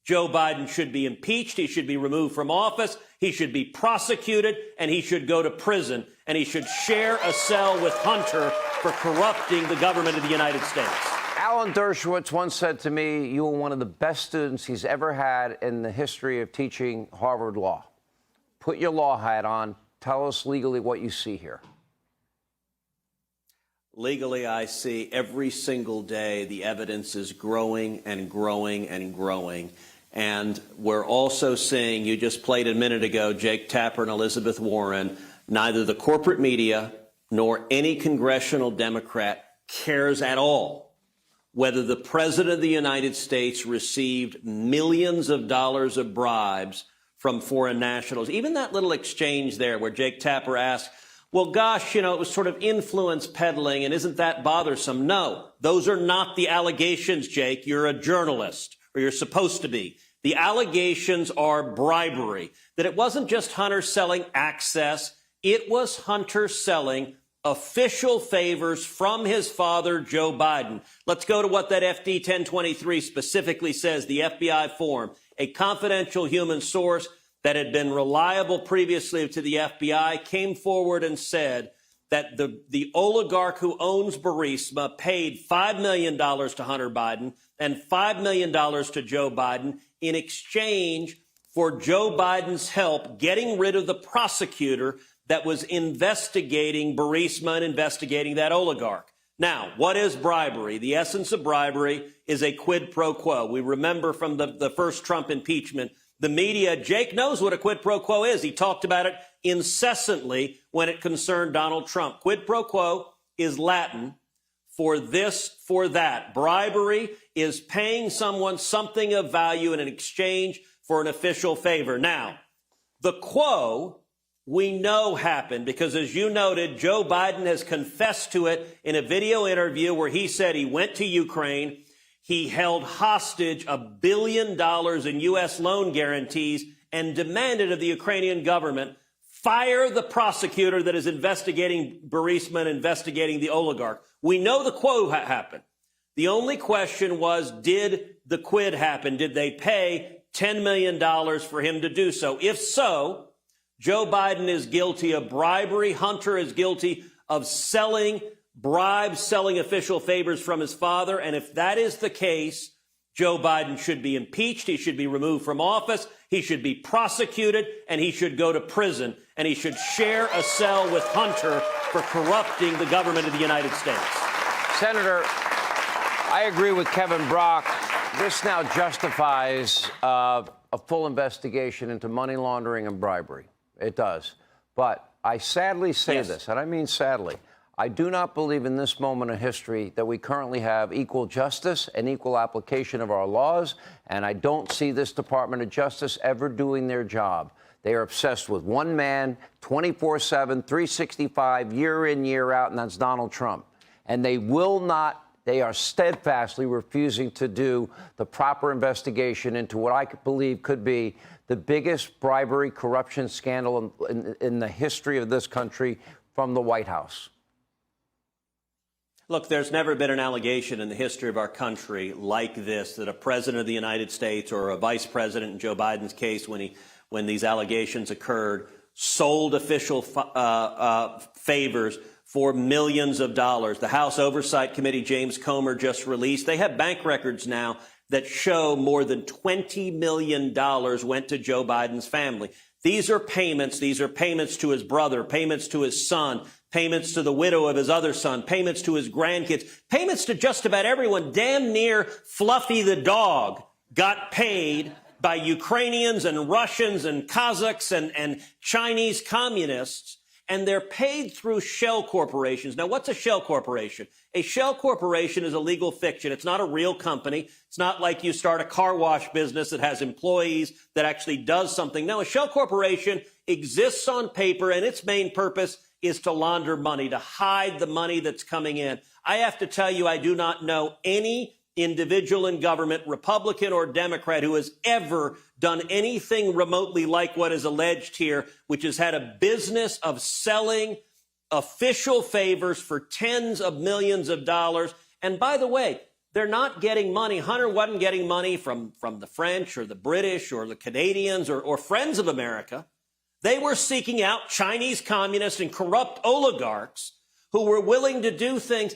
Joe Biden should be impeached. He should be removed from office. He should be prosecuted, and he should go to prison. And he should share a cell with Hunter for corrupting the government of the United States. Alan Dershowitz once said to me, you were one of the best students he's ever had in the history of teaching Harvard Law. Put your law hat on. Tell us legally what you see here. Legally, I see every single day the evidence is growing and growing and growing. And we're also seeing, you just played a minute ago, Jake Tapper and Elizabeth Warren, neither the corporate media nor any congressional Democrat cares at all whether the President of the United States received millions of dollars of bribes from foreign nationals. Even that little exchange there where Jake Tapper asked, well, gosh, you know, it was sort of influence peddling, and isn't that bothersome? No, those are not the allegations, Jake. You're a journalist, or you're supposed to be. The allegations are bribery, that it wasn't just Hunter selling access. It was Hunter selling official favors from his father, Joe Biden. Let's go to what that FD 1023 specifically says, the FBI form. A confidential human source that had been reliable previously to the FBI came forward and said that the oligarch who owns Burisma paid $5 million to Hunter Biden and $5 million to Joe Biden in exchange for Joe Biden's help getting rid of the prosecutor that was investigating Burisma and investigating that oligarch. Now, what is bribery? The essence of bribery is a quid pro quo. We remember from the first Trump impeachment, the media, Jake knows what a quid pro quo is. He talked about it incessantly when it concerned Donald Trump. Quid pro quo is Latin for this, for that. Bribery is paying someone something of value in exchange for an official favor. Now, the quo we know happened because, as you noted, Joe Biden has confessed to it in a video interview where he said he went to Ukraine. He held hostage $1 billion in U.S. loan guarantees and demanded of the Ukrainian government fire the prosecutor that is investigating Burisma and investigating the oligarch. We know the quo happened. The only question was, did the quid happen? Did they pay $10 million for him to do so? If so, Joe Biden is guilty of bribery. Hunter is guilty of selling bribes, selling official favors from his father. And if that is the case, Joe Biden should be impeached. He should be removed from office. He should be prosecuted, and he should go to prison. And he should share a cell with Hunter for corrupting the government of the United States. Senator, I agree with Kevin Brock. This now justifies a full investigation into money laundering and bribery. It does. But I sadly say this, and I mean sadly, I do not believe in this moment of history that we currently have equal justice and equal application of our laws, and I don't see this Department of Justice ever doing their job. They are obsessed with one man, 24/7, 365, year in, year out, and that's Donald Trump. And they will not, they are steadfastly refusing to do the proper investigation into what I believe could be the biggest bribery corruption scandal in the history of this country from the White House. Look, there's never been an allegation in the history of our country like this, that a president of the United States or a vice president, in Joe Biden's case, when these allegations occurred, sold official favors for millions of dollars. The House Oversight Committee, James Comer, just released. They have bank records now that show more than $20 million went to Joe Biden's family. These are payments. These are payments to his brother, payments to his son, payments to the widow of his other son, payments to his grandkids, payments to just about everyone. Damn near Fluffy the dog got paid by Ukrainians and Russians and Kazakhs and Chinese communists. And they're paid through shell corporations. Now, what's a shell corporation? A shell corporation is a legal fiction. It's not a real company. It's not like you start a car wash business that has employees that actually does something. No, a shell corporation exists on paper, and its main purpose is to launder money, to hide the money that's coming in. I have to tell you, I do not know any individual in government, Republican or Democrat, who has ever done anything remotely like what is alleged here, which has had a business of selling official favors for tens of millions of dollars. And by the way, They're not getting money. Hunter wasn't getting money from the French or the British or the Canadians or friends of America. They were seeking out Chinese communists and corrupt oligarchs who were willing to do things.